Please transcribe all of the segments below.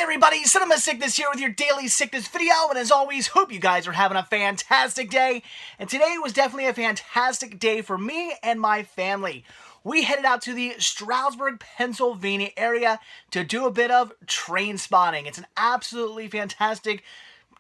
everybody, Cinema Sickness here with your daily sickness video, and as always, hope you guys are having a fantastic day. And today was definitely a fantastic day for me and my family. We headed out to the Strasburg, Pennsylvania area to do a bit of train spotting. It's an absolutely fantastic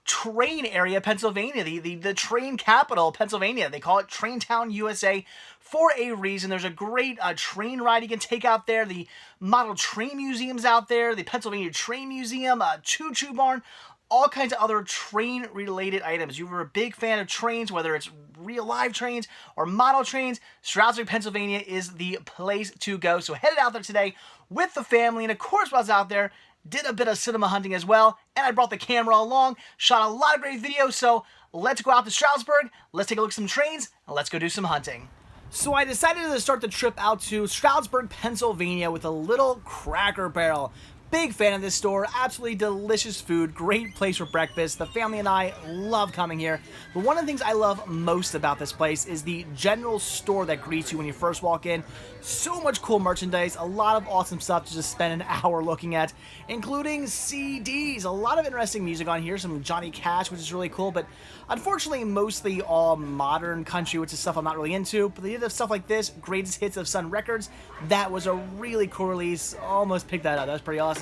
train area, Pennsylvania, the train capital, Pennsylvania. They call it Train Town, USA, for a reason. There's a great train ride you can take out there. The model train museum's out there, the Pennsylvania Train Museum, Choo Choo Barn, all kinds of other train-related items. You were a big fan of trains, whether it's real live trains or model trains, Strasburg, Pennsylvania is the place to go. So headed out there today with the family, and of course while I was out there, did a bit of cinema hunting as well, and I brought the camera along, shot a lot of great videos, so let's go out to Strasburg, let's take a look at some trains, and let's go do some hunting. So I decided to start the trip out to Strasburg, Pennsylvania with a little Cracker Barrel. Big fan of this store, absolutely delicious food, great place for breakfast. The family and I love coming here. But one of the things I love most about this place is the general store that greets you when you first walk in. So much cool merchandise, a lot of awesome stuff to just spend an hour looking at, including CDs. A lot of interesting music on here, some Johnny Cash, which is really cool, but unfortunately mostly all modern country, which is stuff I'm not really into. But they did have stuff like this, Greatest Hits of Sun Records. That was a really cool release. Almost picked that up. That was pretty awesome.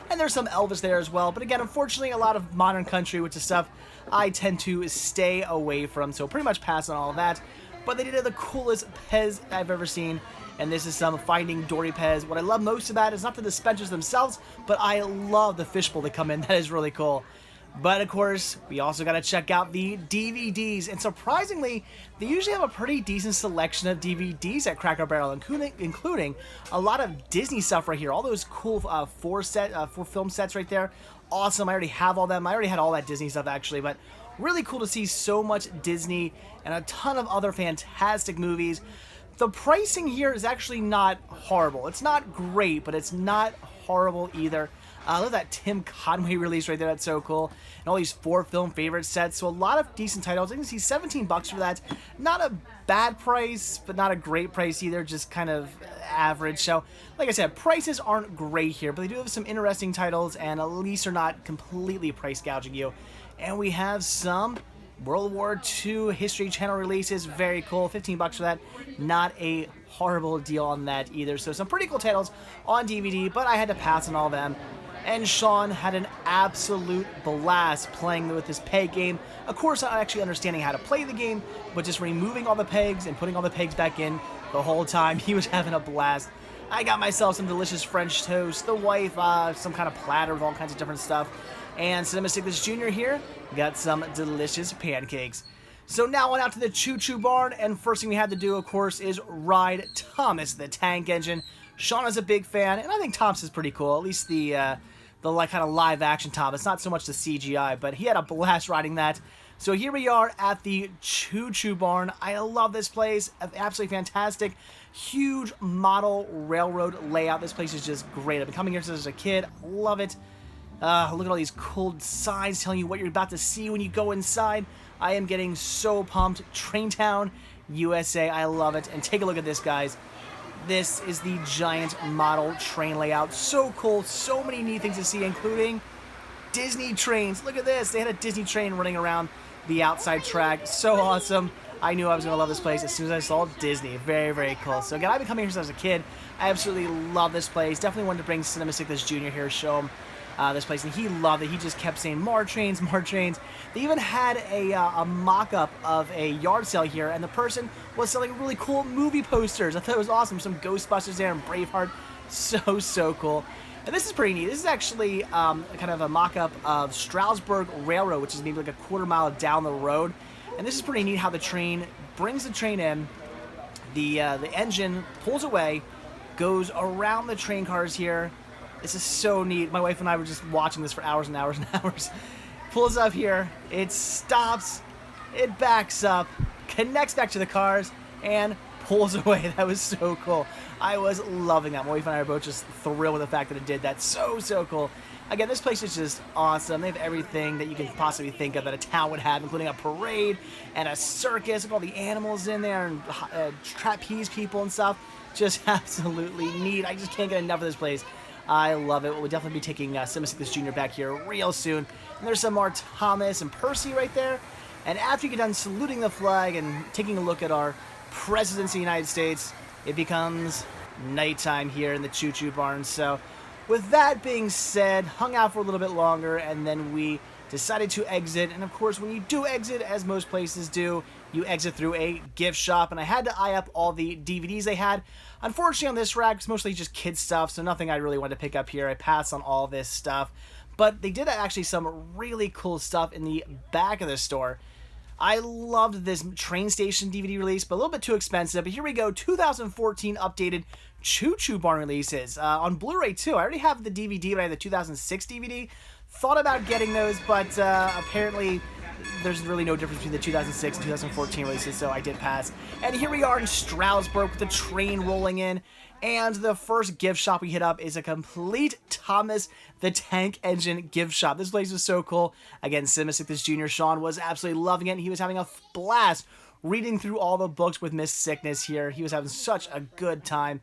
And there's some Elvis there as well. But again, unfortunately, a lot of modern country, which is stuff I tend to stay away from. So pretty much pass on all of that. But they did have the coolest Pez I've ever seen. And this is some Finding Dory Pez. What I love most about it is not the dispensers themselves, but I love the fishbowl that come in. That is really cool. But of course, we also got to check out the DVDs, and surprisingly, they usually have a pretty decent selection of DVDs at Cracker Barrel, including a lot of Disney stuff right here. All those cool four film sets right there. Awesome. I already have all them. I already had all that Disney stuff actually, but really cool to see so much Disney and a ton of other fantastic movies. The pricing here is actually not horrible. It's not great, but it's not horrible either. I love that Tim Conway release right there. That's so cool. And all these 4 film favorite sets. So a lot of decent titles. I can see $17 for that. Not a bad price, but not a great price either. Just kind of average. So, like I said, prices aren't great here, but they do have some interesting titles, and at least they're not completely price gouging you. And we have some World War II History Channel releases. Very cool. $15 for that. Not a horrible deal on that either. So some pretty cool titles on DVD, but I had to pass on all of them. And Sean had an absolute blast playing with this peg game. Of course, not actually understanding how to play the game, but just removing all the pegs and putting all the pegs back in the whole time. He was having a blast. I got myself some delicious French toast, the wife, some kind of platter with all kinds of different stuff. And Cinema Sickness Jr. here got some delicious pancakes. So now on out to the Choo Choo Barn, and first thing we had to do, of course, is ride Thomas the Tank Engine. Sean is a big fan, and I think Thomas is pretty cool, at least the like kind of live action Thomas, not so much the CGI, but he had a blast riding that. So here we are at the Choo Choo Barn. I love this place, absolutely fantastic. Huge model railroad layout. This place is just great. I've been coming here since I was a kid. Love it. Look at all these cool signs telling you what you're about to see when you go inside. I am getting so pumped. Train Town, USA. I love it. And take a look at this, guys. This is the giant model train layout. So cool. So many neat things to see, including Disney trains. Look at this. They had a Disney train running around the outside track. So awesome. I knew I was going to love this place as soon as I saw Disney. Very, very cool. So again, I've been coming here since I was a kid. I absolutely love this place. Definitely wanted to bring Cinema Sickness Jr. here to show him this place, and he loved it. He just kept saying more trains, more trains. They even had a mock-up of a yard sale here, and the person was selling really cool movie posters. I thought it was awesome. Some Ghostbusters there and Braveheart. So cool. And this is pretty neat. This is actually kind of a mock-up of Strasburg Railroad, which is maybe like a quarter mile down the road. And this is pretty neat how the train brings the train in, the engine pulls away, goes around the train cars here. This is so neat. My wife and I were just watching this for hours and hours and hours. Pulls up here, it stops, it backs up, connects back to the cars, and pulls away. That was so cool. I was loving that. My wife and I are both just thrilled with the fact that it did that. So cool. Again, this place is just awesome. They have everything that you can possibly think of that a town would have, including a parade and a circus with all the animals in there and trapeze people and stuff. Just absolutely neat. I just can't get enough of this place. I love it. We'll definitely be taking Simmons Jr. back here real soon. And there's some more Thomas and Percy right there. And after you get done saluting the flag and taking a look at our presidents of the United States, it becomes nighttime here in the Choo Choo Barn. So with that being said, hung out for a little bit longer, and then we decided to exit. And of course, when you do exit, as most places do, you exit through a gift shop, and I had to eye up all the DVDs they had. Unfortunately, on this rack, it's mostly just kids stuff, so nothing I really wanted to pick up here. I passed on all this stuff, but they did actually some really cool stuff in the back of the store. I loved this train station DVD release, but a little bit too expensive. But here we go, 2014 updated Choo Choo Barn releases. On Blu-ray too. I already have the DVD, but I have the 2006 DVD. Thought about getting those, but apparently there's really no difference between the 2006 and 2014 releases, so I did pass. And here we are in Strasburg with the train rolling in. And the first gift shop we hit up is a complete Thomas the Tank Engine gift shop. This place was so cool. Again, Simmons Jr. Sean was absolutely loving it. He was having a blast reading through all the books with Miss Sickness here. He was having such a good time.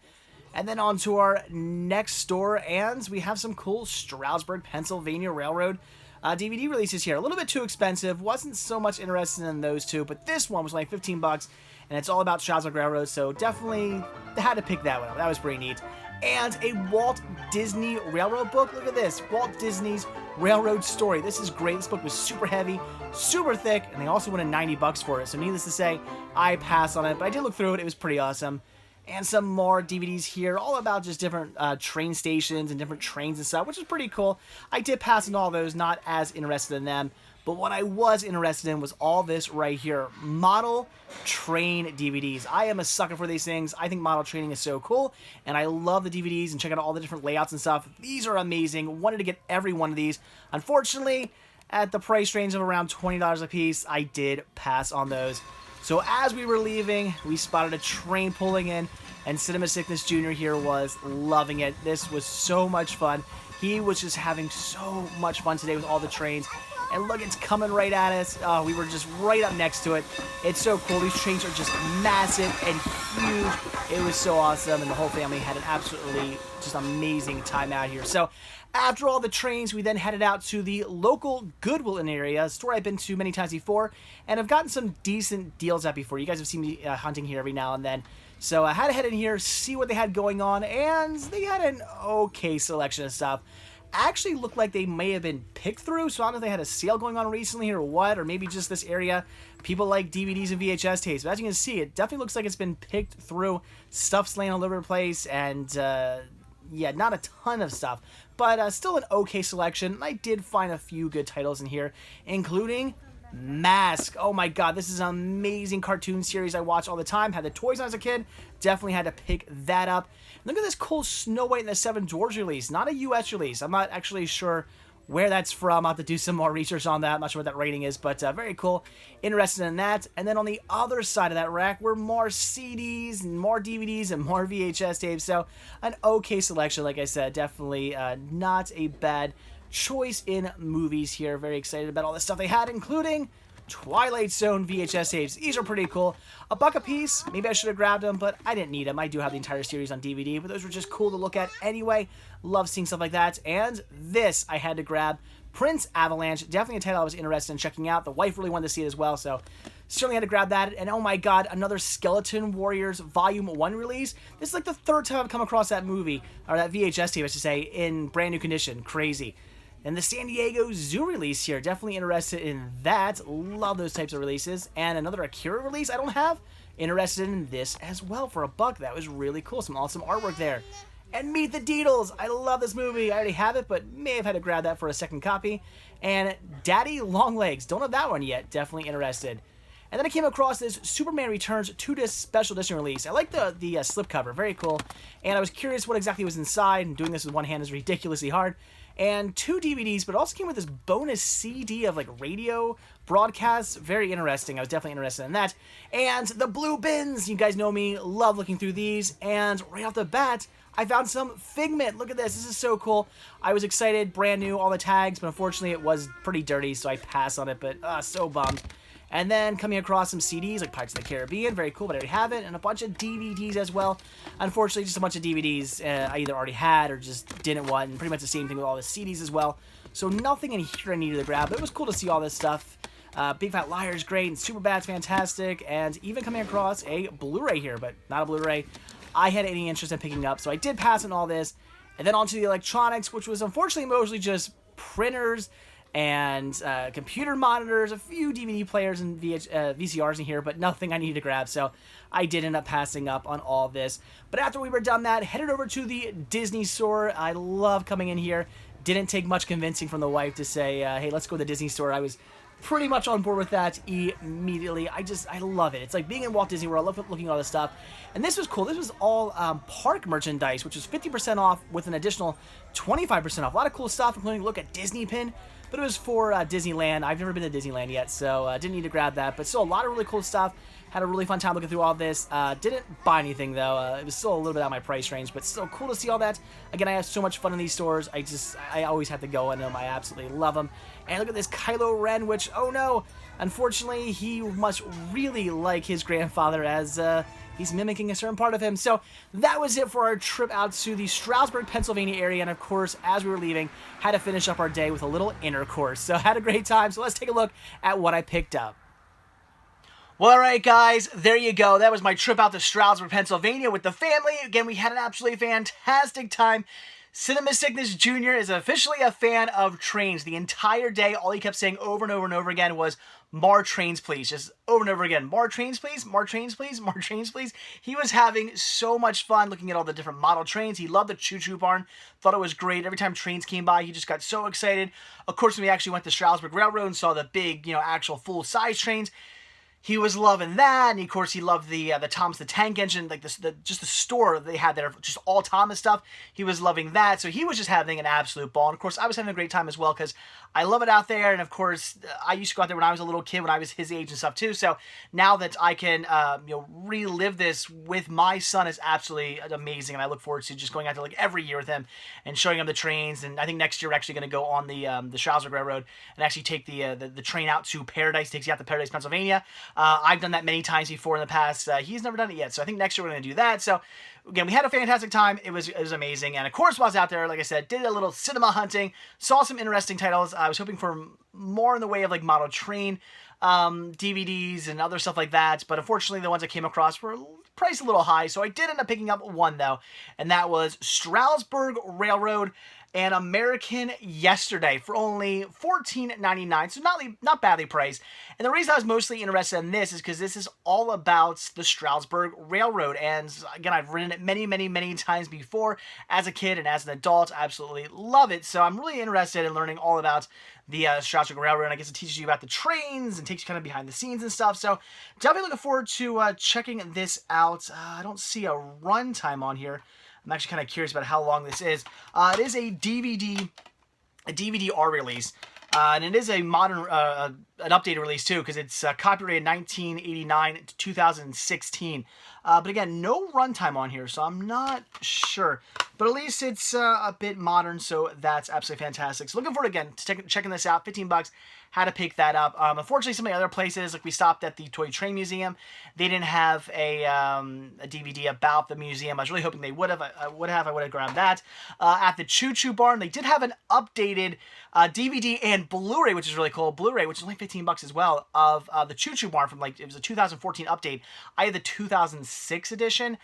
And then on to our next store, and we have some cool Strasburg, Pennsylvania Railroad DVD releases here. A little bit too expensive. Wasn't so much interested in those two, but this one was like 15 bucks, and it's all about Strasburg Railroad, so definitely had to pick that one up. That was pretty neat. And a Walt Disney Railroad book. Look at this. Walt Disney's Railroad Story. This is great. This book was super heavy, super thick, and they also wanted 90 bucks for it. So needless to say, I passed on it, but I did look through it. It was pretty awesome. And some more DVDs here, all about just different train stations and different trains and stuff, which is pretty cool. I did pass on all those, not as interested in them. But what I was interested in was all this right here, model train DVDs. I am a sucker for these things. I think model training is so cool, and I love the DVDs and check out all the different layouts and stuff. These are amazing. Wanted to get every one of these. Unfortunately, at the price range of around $20 a piece, I did pass on those. So as we were leaving, we spotted a train pulling in, and Cinema Sickness Jr. here was loving it. This was so much fun. He was just having so much fun today with all the trains. And look, it's coming right at us. We were just right up next to it. It's so cool. These trains are just massive and huge. It was so awesome, and the whole family had an absolutely just amazing time out here. So after all the trains, we then headed out to the local Goodwill in the area, a store I've been to many times before, and I've gotten some decent deals at before. You guys have seen me hunting here every now and then. So I had to head in here, see what they had going on, and they had an okay selection of stuff. Actually looked like they may have been picked through, so I don't know if they had a sale going on recently or what, or maybe just this area. People like DVDs and VHS tapes, but as you can see, it definitely looks like it's been picked through. Stuff's laying all over the place, and yeah, not a ton of stuff, but still an okay selection. I did find a few good titles in here, including Mask. Oh my god, this is an amazing cartoon series I watch all the time. Had the toys when I was a kid. Definitely had to pick that up. Look at this cool Snow White and the Seven Dwarfs release. Not a US release. I'm not actually sure where that's from. I'll have to do some more research on that. I'm not sure what that rating is, but very cool. Interested in that. And then on the other side of that rack were more CDs and more DVDs and more VHS tapes. So an okay selection, like I said. Definitely not a bad choice in movies here. Very excited about all the stuff they had, including Twilight Zone VHS tapes. These are pretty cool. $1 a piece. Maybe I should have grabbed them, but I didn't need them. I do have the entire series on DVD, but those were just cool to look at anyway. Love seeing stuff like that. And this I had to grab. Prince Avalanche. Definitely a title I was interested in checking out. The wife really wanted to see it as well, so certainly had to grab that. And oh my god, another Skeleton Warriors Volume 1 release. This is like the third time I've come across that movie, or that VHS tape, I should say, in brand new condition. Crazy. And the San Diego Zoo release here. Definitely interested in that. Love those types of releases. And another Akira release I don't have. Interested in this as well for $1. That was really cool. Some awesome artwork there. And Meet the Deedles. I love this movie. I already have it, but may have had to grab that for a second copy. And Daddy Longlegs. Don't have that one yet. Definitely interested. And then I came across this Superman Returns 2-disc special edition release. I like the slipcover. Very cool. And I was curious what exactly was inside. And doing this with one hand is ridiculously hard. And 2 DVDs, but it also came with this bonus CD of like radio broadcasts. Very interesting. I was definitely interested in that. And the Blue Bins. You guys know me. Love looking through these. And right off the bat, I found some Figment. Look at this. This is so cool. I was excited. Brand new. All the tags. But unfortunately, it was pretty dirty. So I passed on it. But so bummed. And then coming across some CDs like Pirates of the Caribbean, very cool, but I already have it, and a bunch of DVDs as well. Unfortunately, just a bunch of DVDs I either already had or just didn't want, and pretty much the same thing with all the CDs as well. So nothing in here I needed to grab, but it was cool to see all this stuff. Big Fat Liar is great, and Superbad's fantastic, and even coming across a Blu-ray here, but not a Blu-ray I had any interest in picking up, so I did pass on all this. And then onto the electronics, which was unfortunately mostly just printers and computer monitors, a few DVD players and VCRs in here, but nothing I needed to grab, so I did end up passing up on all this. But after we were done that, headed over to the Disney store. I love coming in here. Didn't take much convincing from the wife to say, hey, let's go to the Disney store. I was pretty much on board with that immediately. I love it. It's like being in Walt Disney World. I love looking at all this stuff. And this was cool. This was all park merchandise, which was 50% off with an additional 25% off. A lot of cool stuff, including look at Disney pin. But it was for Disneyland. I've never been to Disneyland yet, so didn't need to grab that. But still, a lot of really cool stuff. Had a really fun time looking through all this. Didn't buy anything, though. It was still a little bit out of my price range, but still cool to see all that. Again, I have so much fun in these stores. I always have to go in them. I absolutely love them. And look at this Kylo Ren, which, oh no, unfortunately, he must really like his grandfather as he's mimicking a certain part of him. So that was it for our trip out to the Strasburg, Pennsylvania area. And of course, as we were leaving, had to finish up our day with a little intercourse. So had a great time. So let's take a look at what I picked up. Well, alright guys, there you go. That was my trip out to Strasburg, Pennsylvania with the family. Again, we had an absolutely fantastic time. Cinema Sickness Jr. is officially a fan of trains. The entire day, all he kept saying over and over and over again was, more trains, please. Just over and over again. More trains, please. More trains, please. More trains, please. He was having so much fun looking at all the different model trains. He loved the Choo Choo Barn. Thought it was great. Every time trains came by, he just got so excited. Of course, when we actually went to Strasburg Railroad and saw the big, actual full-size trains, he was loving that, and of course he loved the Thomas the Tank Engine, like just the store they had there, just all Thomas stuff. He was loving that, so he was just having an absolute ball. And of course, I was having a great time as well because I love it out there. And of course, I used to go out there when I was a little kid, when I was his age and stuff too. So now that I can relive this with my son is absolutely amazing, and I look forward to just going out there like every year with him and showing him the trains. And I think next year we're actually going to go on the Strasburg Railroad and actually take the train out to Paradise. Takes you out to Paradise, Pennsylvania. I've done that many times before in the past. He's never done it yet, so I think next year we're going to do that. So, again, we had a fantastic time. It was amazing. And, of course, while I was out there, like I said, did a little cinema hunting, saw some interesting titles. I was hoping for more in the way of, like, model train DVDs and other stuff like that. But, unfortunately, the ones I came across were priced a little high. So I did end up picking up one, though, and that was Strasburg Railroad and American Yesterday for only $14.99, so not badly priced. And the reason I was mostly interested in this is because this is all about the Strasburg Railroad. And again, I've ridden it many, many, many times before as a kid and as an adult. I absolutely love it. So I'm really interested in learning all about the Strasburg Railroad. And I guess it teaches you about the trains and takes you kind of behind the scenes and stuff. So definitely looking forward to checking this out. I don't see a runtime on here. I'm actually kind of curious about how long this is. It is a DVD-R release, and it is a modern, an updated release too, because it's copyrighted 1989 to 2016. But again, no runtime on here, so I'm not sure. But at least it's a bit modern, so that's absolutely fantastic. So looking forward again to checking this out. $15. Had to pick that up. Unfortunately, some of the other places, like we stopped at the Toy Train Museum, they didn't have a DVD about the museum. I was really hoping they would have. I would have grabbed that. At the Choo Choo Barn, they did have an updated DVD and Blu-ray, which is really cool. Blu-ray, which is only $15 as well, of the Choo Choo Barn from it was a 2014 update. I had the 2006 edition.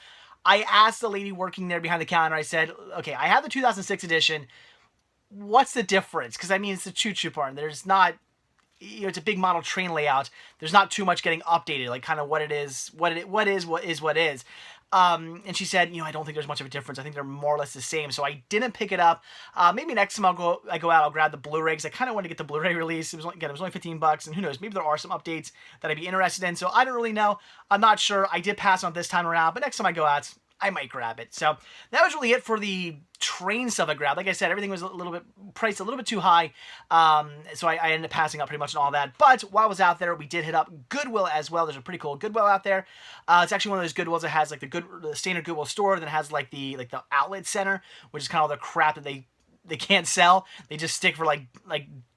I asked the lady working there behind the counter, I said, okay, I have the 2006 edition. What's the difference? Because, I mean, it's the Choo Choo Barn. There's not, it's a big model train layout. There's not too much getting updated, like kind of what it is, what is. And she said, I don't think there's much of a difference. I think they're more or less the same. So I didn't pick it up. Maybe next time I go out, I'll grab the Blu-ray because I kind of wanted to get the Blu-ray release. It was only $15, and who knows, maybe there are some updates that I'd be interested in. So I don't really know. I'm not sure. I did pass on this time around, but next time I go out, I might grab it. So that was really it for the train stuff I grabbed. Like I said, everything was a little bit priced a little bit too high, so I ended up passing up pretty much on all that. But while I was out there, we did hit up Goodwill as well. There's a pretty cool Goodwill out there. It's actually one of those Goodwills that has like the standard Goodwill store, then has like the outlet center, which is kind of all the crap that they they can't sell. They just stick for like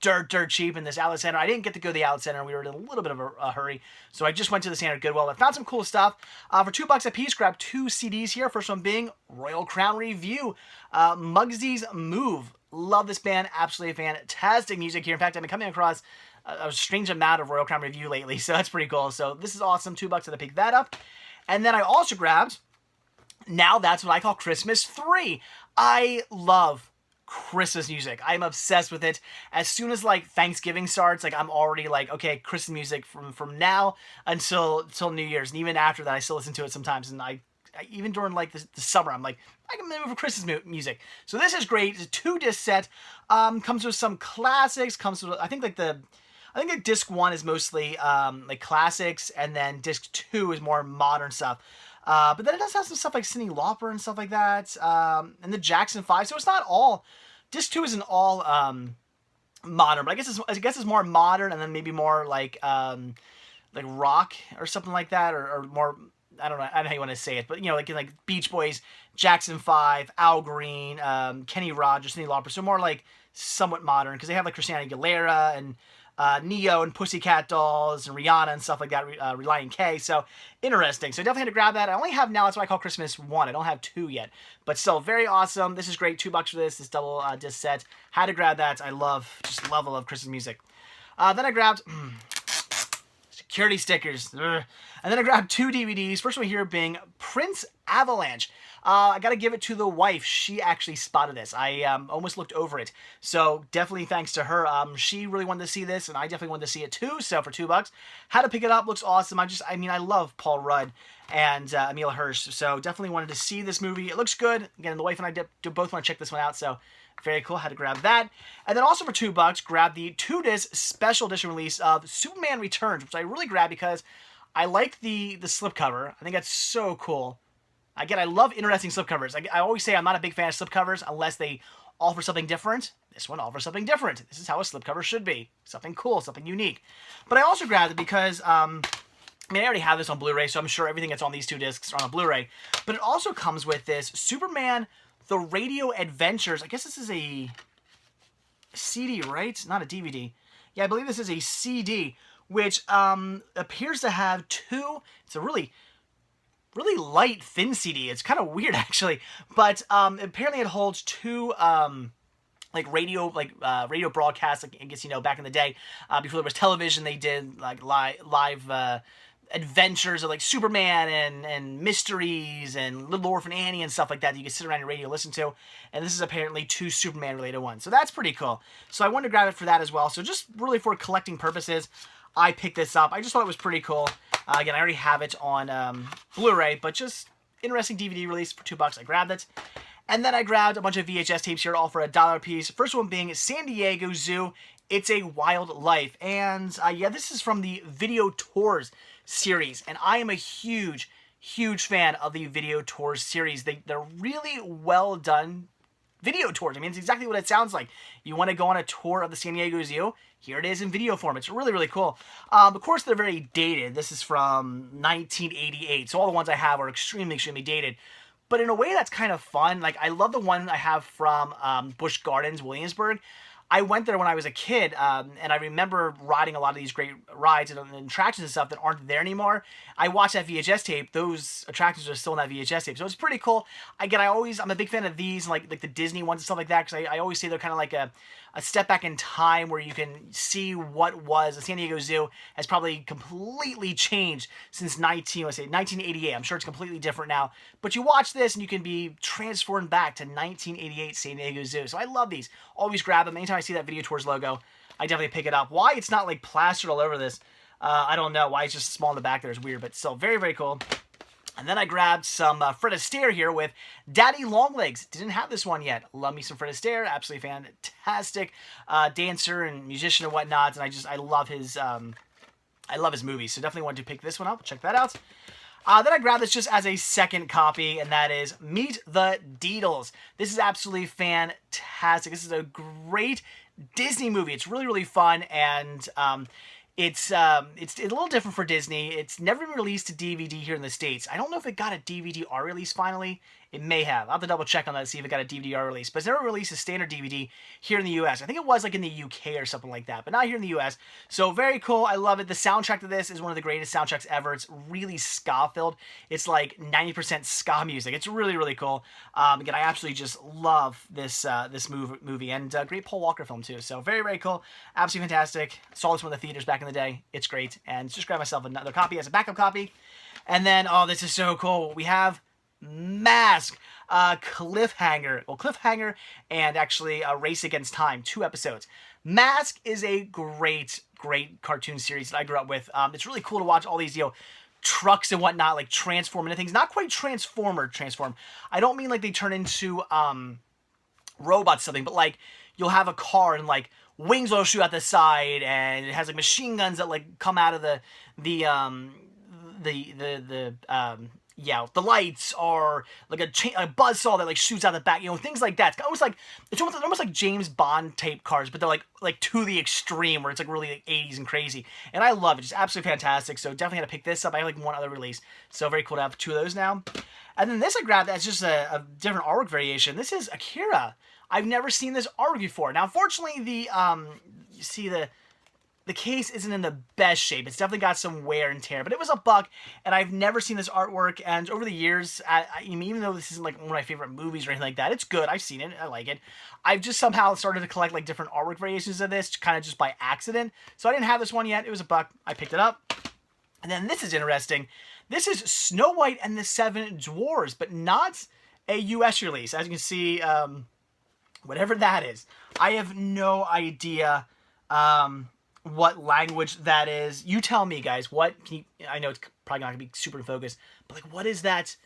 dirt cheap in this outlet center. I didn't get to go to the outlet center. We were in a little bit of a hurry, so I just went to the standard Goodwill. I found some cool stuff. For $2 a piece, grabbed 2 CDs here. First one being Royal Crown Review, Mugsy's Move. Love this band. Absolutely fantastic music here. In fact, I've been coming across a strange amount of Royal Crown Review lately, so that's pretty cool. So this is awesome. $2 to pick that up. And then I also grabbed, now that's what I call Christmas 3. I love Christmas music. I'm obsessed with it. As soon as like Thanksgiving starts, like I'm already like, okay, Christmas music from now until New Year's, and even after that, I still listen to it sometimes. And I even during like the summer, I'm like, I can move for Christmas music. So this is great. It's a 2-disc set. Comes with some classics. Comes with, I think like disc 1 is mostly like classics, and then disc 2 is more modern stuff. But then it does have some stuff like Cyndi Lauper and stuff like that, and the Jackson 5. So it's not all. Disc 2 isn't all modern, but I guess it's more modern, and then maybe more like rock or something like that, or more. I don't know how you want to say it, but you know, like Beach Boys, Jackson 5, Al Green, Kenny Rogers, Cyndi Lauper. So more like somewhat modern, because they have like Christina Aguilera and Neo and Pussycat Dolls and Rihanna and stuff like that, Relient K. So interesting. So definitely had to grab that. I only have now, that's what I call Christmas 1. I don't have 2 yet, but still very awesome. This is great. $2 for this double disc set. Had to grab that. I love Christmas music. Then I grabbed security stickers. Ugh. And then I grabbed 2 DVDs. First one here being Prince Avalanche. I got to give it to the wife. She actually spotted this. I almost looked over it. So definitely thanks to her. She really wanted to see this, and I definitely wanted to see it too. So for $2, had to pick it up. Looks awesome. I love Paul Rudd and Emile Hirsch. So definitely wanted to see this movie. It looks good. Again, the wife and I both want to check this one out. So very cool. Had to grab that. And then also for $2, grab the 2-disc special edition release of Superman Returns, which I really grabbed because I like the slipcover. I think that's so cool. Again, I love interesting slipcovers. I always say I'm not a big fan of slipcovers unless they offer something different. This one offers something different. This is how a slipcover should be. Something cool, something unique. But I also grabbed it because, I already have this on Blu-ray, so I'm sure everything that's on these 2 discs are on a Blu-ray. But it also comes with this Superman The Radio Adventures. I guess this is a CD, right? Not a DVD. Yeah, I believe this is a CD, which appears to have 2. It's a really light, thin CD. It's kind of weird, actually. But apparently it holds 2 radio broadcasts. I guess, back in the day, before there was television, they did like live adventures of like Superman and mysteries and Little Orphan Annie and stuff like that you can sit around your radio and listen to. And this is apparently 2 Superman related ones. So that's pretty cool. So I wanted to grab it for that as well. So just really for collecting purposes, I picked this up. I just thought it was pretty cool. Again, I already have it on Blu-ray, but just interesting DVD release for $2. I grabbed it. And then I grabbed a bunch of VHS tapes here, all for $1 a piece. First one being San Diego Zoo, It's a Wild Life. And yeah, this is from the Video Tours series. And I am a huge fan of the Video Tours series. They're really well done video tours. It's exactly what it sounds like. You want to go on a tour of the San Diego Zoo? Here it is in video form. It's really cool. Of course, they're very dated. This is from 1988, so all the ones I have are extremely dated. But in a way, that's kind of fun. Like, I love the one I have from Busch Gardens, Williamsburg. I went there when I was a kid, and I remember riding a lot of these great rides and attractions and stuff that aren't there anymore. I watched that VHS tape. Those attractions are still in that VHS tape, so it's pretty cool. Again, I'm a big fan of these, like the Disney ones and stuff like that, because I always say they're kind of like a step back in time where you can see what was. The San Diego Zoo has probably completely changed since 1988. I'm sure it's completely different now. But you watch this and you can be transformed back to 1988 San Diego Zoo. So I love these. Always grab them. Anytime I see that Video Tours logo, I definitely pick it up. Why it's not like plastered all over this, I don't know. Why it's just small in the back there is weird, but still very cool. And then I grabbed some Fred Astaire here with Daddy Longlegs. Didn't have this one yet. Love me some Fred Astaire. Absolutely fantastic dancer and musician and whatnot. And I love his movies. So definitely wanted to pick this one up. Check that out. Then I grabbed this just as a second copy, and that is Meet the Deedles. This is absolutely fantastic. This is a great Disney movie. It's really fun, and it's a little different for Disney. It's never been released to DVD here in the States. I don't know if it got a DVD-R release finally. It may have. I'll have to double check on that to see if it got a DVD-R release. But it's never released a standard DVD here in the US. I think it was like in the UK or something like that, but not here in the US. So very cool. I love it. The soundtrack to this is one of the greatest soundtracks ever. It's really ska-filled. It's like 90% ska music. It's really, really cool. Again, I absolutely just love this movie. And great Paul Walker film too. So very, very cool. Absolutely fantastic. Saw this one in the theaters back in the day. It's great. And just grab myself another copy as a backup copy. And then, oh, this is so cool. We have Mask, Cliffhanger, and actually Race Against Time, 2 episodes. Mask is a great cartoon series that I grew up with. It's really cool to watch all these, trucks and whatnot, like transform into things. Not quite transform. I don't mean like they turn into robots or something, but like you'll have a car and like wings will shoot out the side, and it has like machine guns that like come out of the lights, are like a buzzsaw that like shoots out the back, things like that. It's almost like James Bond type cars, but they're like to the extreme where it's like really like 80s and crazy. And I love it. It's absolutely fantastic. So definitely had to pick this up. I have like one other release. So very cool to have 2 of those now. And then this I grabbed that's just a different artwork variation. This is Akira. I've never seen this artwork before. Now, unfortunately, you see the case isn't in the best shape. It's definitely got some wear and tear, but it was $1, and I've never seen this artwork. And over the years, even though this isn't like one of my favorite movies or anything like that, it's good. I've seen it. I like it. I've just somehow started to collect like different artwork variations of this, kind of just by accident. So I didn't have this one yet. It was $1. I picked it up. And then this is interesting. This is Snow White and the 7 Dwarfs, but not a U.S. release. As you can see, whatever that is, I have no idea what language that is. You tell me, guys. I know it's probably not going to be super focused, but like, what is that?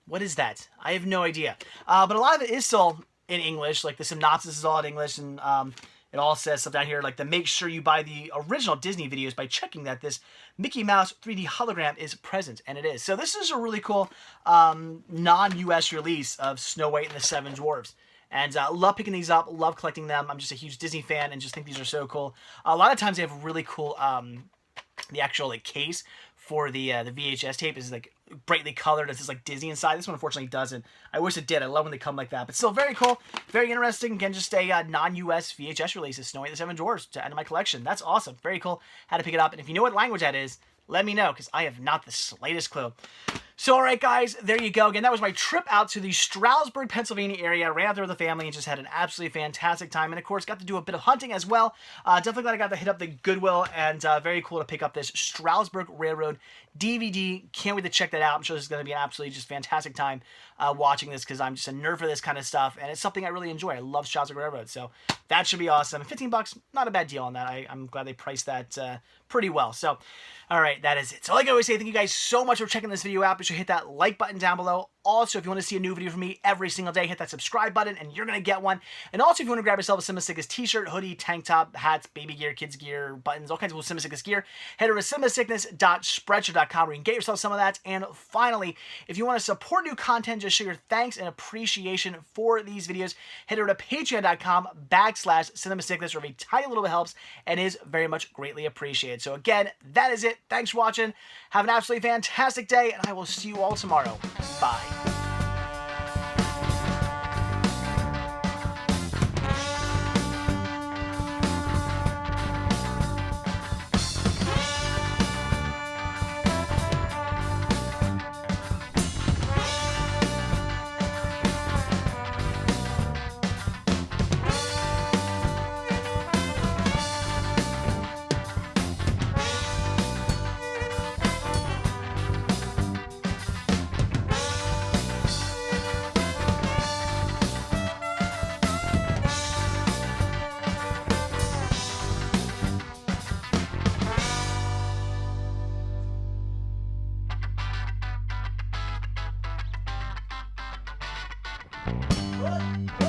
What is that? I have no idea. But a lot of it is still in English. Like the synopsis is all in English, and it all says stuff down here like make sure you buy the original Disney videos by checking that this Mickey Mouse 3D hologram is present, and it is. So this is a really cool non-US release of Snow White and the 7 Dwarfs. And love picking these up, love collecting them. I'm just a huge Disney fan and just think these are so cool. A lot of times they have really cool, the actual like case for the VHS tape is like brightly colored. It's just like Disney inside. This one unfortunately doesn't. I wish it did. I love when they come like that. But still very cool, very interesting. Again, just a non-US VHS release of Snow White and the 7 Dwarfs to add to my collection. That's awesome. Very cool. Had to pick it up. And if you know what language that is, let me know, because I have not the slightest clue. So, all right, guys, there you go. Again, that was my trip out to the Strasburg, Pennsylvania area. I ran out there with the family and just had an absolutely fantastic time. And, of course, got to do a bit of hunting as well. Definitely glad I got to hit up the Goodwill, and very cool to pick up this Strasburg Railroad DVD. Can't wait to check that out. I'm sure this is going to be an absolutely just fantastic time watching this, because I'm just a nerd for this kind of stuff, and it's something I really enjoy. I love Strasburg Railroad, so that should be awesome. And $15, not a bad deal on that. I'm glad they priced that pretty well. So, all right, that is it. So like I always say, thank you guys so much for checking this video out. Be sure to hit that like button down below. Also, if you want to see a new video from me every single day, hit that subscribe button and you're going to get one. And also, if you want to grab yourself a Cinema t-shirt, hoodie, tank top, hats, baby gear, kids gear, buttons, all kinds of cool Cinema gear, head over to cinemasickness.spreadshirt.com where you can get yourself some of that. And finally, if you want to support new content, just show your thanks and appreciation for these videos, head over to patreon.com/cinemasickness, where every tiny little bit helps and is very much greatly appreciated. So again, that is it. Thanks for watching. Have an absolutely fantastic day, and I will see you all tomorrow. Bye. What?